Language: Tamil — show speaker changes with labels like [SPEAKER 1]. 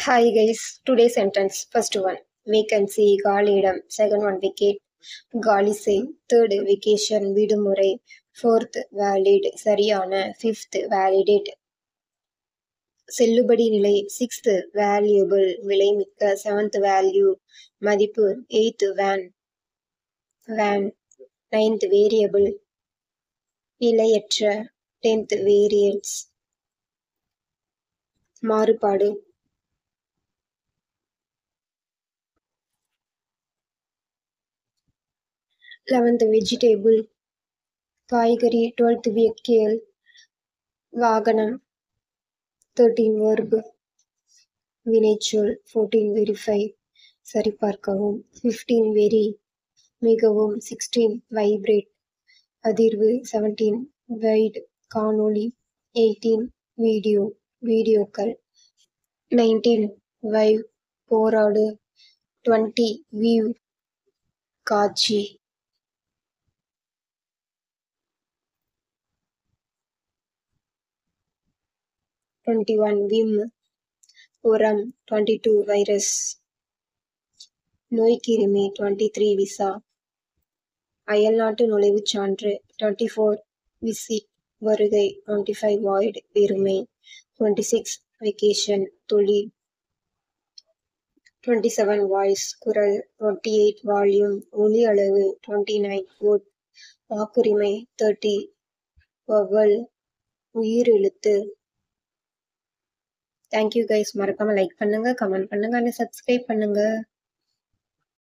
[SPEAKER 1] Hi guys, today's sentence. First one, vacancy, காலியிடம். Second one, vacate, காலி செய். Third, vacation, விடுமுறை. Fourth, valid, சரியான. Fifth, validate, செல்லுபடி நிலை. Sixth, valuable, விலைமிக்க. Seventh, value, மதிப்பு. Eighth, van, Ninth, variable, நிலையற்ற. 10th, variance, மாறுபாடு. 11th, vegetable, காய்கறி. 12th, vehicle, வாகனம். 13, verb, வினைச்சொல். 14, verify, சரிபார்க்கவும். 15, very, மிகவும். 16, vibrate, அதிர்வு. 17, wide, காணொளி. 18, வீடியோ, வீடியோக்கள். 19, vive, போராடு. 20, view, காட்சி. 21, vim, உரம். 22, virus, நோய்க்கிருமி. 23, விசா, அயல்நாட்டு நுழைவுச் சான்று. 24, visit, வருகை. 25, void, வெறுமை. 26, vacation, தொழில். 27, voice, குரல். 28, volume, ஒலி அளவு. 29, vote, வாக்குரிமை. 30, vowel, உயிரெழுத்து. Thank you guys. மறக்காம லைக் பண்ணுங்க, கமெண்ட் பண்ணுங்க, அண்ட் சப்ஸ்கிரைப் பண்ணுங்க.